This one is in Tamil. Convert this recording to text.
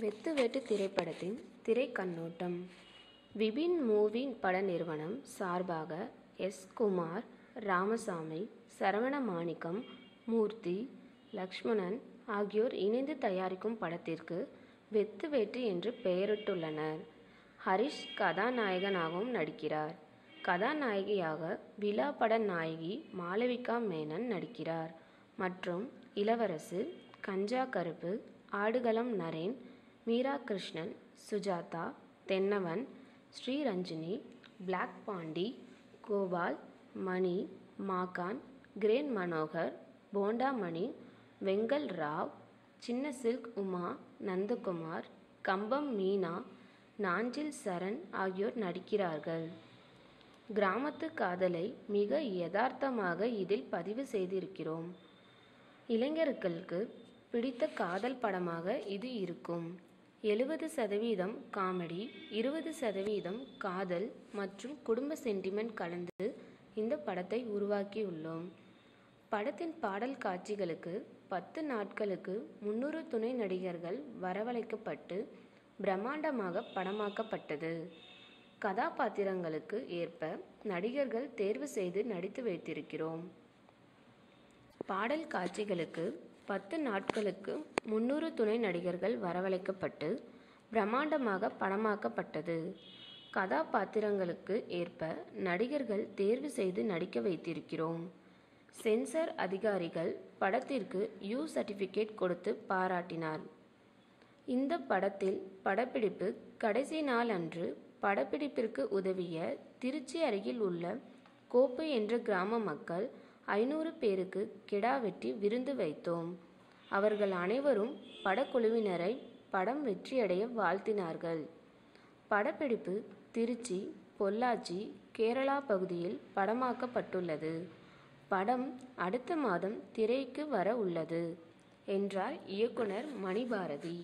வெத்து வேட்டு திரைப்படத்தின் திரை கண்ணோட்டம். விபின் மூவி பட நிறுவனம் சார்பாக எஸ். குமார், ராமசாமி, சரவண மாணிக்கம், மூர்த்தி, லக்ஷ்மணன் ஆகியோர் இணைந்து தயாரிக்கும் படத்திற்கு வெத்து வேட்டு என்று பெயரிட்டுள்ளனர். ஹரிஷ் கதாநாயகனாகவும் நடிக்கிறார். கதாநாயகியாக விழா பட நாயகி மாளவிகா மேனன் நடிக்கிறார். மற்றும் இளவரசு, கஞ்சா கருப்பு, ஆடுகளம் நரேன், மீரா கிருஷ்ணன், சுஜாதா, தென்னவன், ஸ்ரீரஞ்சினி, பிளாக் பாண்டி, கோபால், மணி, மாகான், கிரேன் மனோகர், போண்டா மணி, வெங்கல் ராவ், சின்ன சில்க் உமா, நந்தகுமார், கம்பம் மீனா, நாஞ்சில் சரண் ஆகியோர் நடிக்கிறார்கள். கிராமத்து காதலை மிக யதார்த்தமாக இதில் பதிவு செய்திருக்கிறோம். இளைஞர்களுக்கு பிடித்த காதல் படமாக இது இருக்கும். 70% காமெடி, 20% காதல் மற்றும் குடும்ப சென்டிமெண்ட் கலந்து இந்த படத்தை உருவாக்கியுள்ளோம். படத்தின் பாடல் காட்சிகளுக்கு 10 நாட்களுக்கு 300 துணை நடிகர்கள் வரவழைக்கப்பட்டு பிரம்மாண்டமாக படமாக்கப்பட்டது. கதாபாத்திரங்களுக்கு ஏற்ப நடிகர்கள் தேர்வு செய்து நடித்து வைத்திருக்கிறோம். பாடல் காட்சிகளுக்கு 10 நாட்களுக்கு 300 துணை நடிகர்கள் வரவழைக்கப்பட்டு பிரம்மாண்டமாக படமாக்கப்பட்டது. கதாபாத்திரங்களுக்கு ஏற்ப நடிகர்கள் தேர்வு செய்து நடிக்க வைத்திருக்கிறோம். சென்சார் அதிகாரிகள் படத்திற்கு யூ சர்டிபிகேட் கொடுத்து பாராட்டினார். இந்த படத்தில் படப்பிடிப்பு கடைசி நாள் அன்று படப்பிடிப்பிற்கு உதவிய திருச்சி அருகில் உள்ள கோப்பு என்ற கிராம மக்கள் 500 பேருக்கு கிடா வெட்டி விருந்து வைத்தோம். அவர்கள் அனைவரும் படக்குழுவினரை படம் வெற்றியடைய வாழ்த்தினார்கள். படப்பிடிப்பு திருச்சி, பொள்ளாச்சி, கேரளா பகுதியில் படமாக்கப்பட்டுள்ளது. படம் அடுத்த மாதம் திரைக்கு வர உள்ளது என்றார் இயக்குனர் மணிபாரதி.